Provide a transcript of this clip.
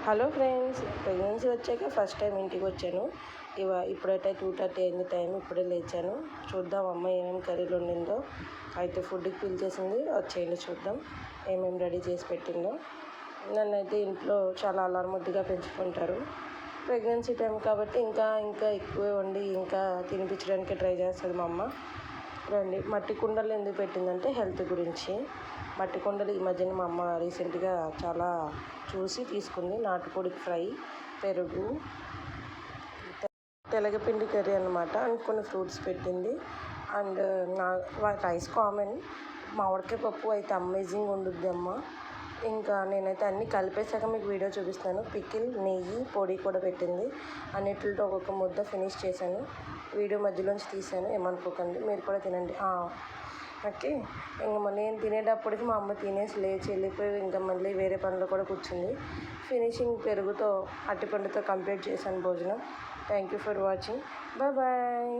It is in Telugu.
హలో ఫ్రెండ్స్, ప్రెగ్నెన్సీ వచ్చాక ఫస్ట్ టైం ఇంటికి వచ్చాను. ఇప్పుడైతే 2:30 అయింది టైం. ఇప్పుడే లేచాను. చూద్దాం అమ్మ ఏమేమి కర్రీలు వండిందో. అయితే ఫుడ్కి పిలిచేసింది, వచ్చేయండి చూద్దాం ఏమేమి రెడీ చేసి పెట్టిందో. నన్నైతే ఇంట్లో చాలా అల్లారుముద్దుగా పెంచుకుంటారు. ప్రెగ్నెన్సీ టైం కాబట్టి ఇంకా ఎక్కువే వండి ఇంకా తినిపించడానికి ట్రై చేస్తుంది మా అమ్మ. రండి. మట్టి కుండలు ఎందుకు పెట్టిందంటే హెల్త్ గురించి. మట్టి కుండలు ఈ మధ్యన మా అమ్మ రీసెంట్గా చాలా చూసి తీసుకుంది. నాటుకోడి ఫ్రై, పెరుగు, తెలగపిండి కర్రీ అన్నమాట. అండ్ కొన్ని ఫ్రూట్స్ పెట్టింది. And rice common. మామిడికాయ పప్పు అయితే అమేజింగ్ వండుద్ది అమ్మ. ఇంకా నేనైతే అన్నీ కలిపేసాక మీకు వీడియో చూపిస్తాను. పికిల్, నెయ్యి, పొడి కూడా పెట్టింది. అన్నిటితో ఒక్కొక్క ముద్ద ఫినిష్ చేశాను. వీడియో మధ్యలోంచి తీసాను, ఏమనుకోకండి. మీరు కూడా తినండి. ఓకే. ఇంకా నేను తినేటప్పటికి మా అమ్మ తినేసి లేచి వెళ్ళిపోయి ఇంకా మళ్ళీ వేరే పనిలో కూడా కూర్చుంది. ఫినిషింగ్ పెరుగుతో అరటిపండుతో కంప్లీట్ చేశాను భోజనం. Thank you for watching. Bye.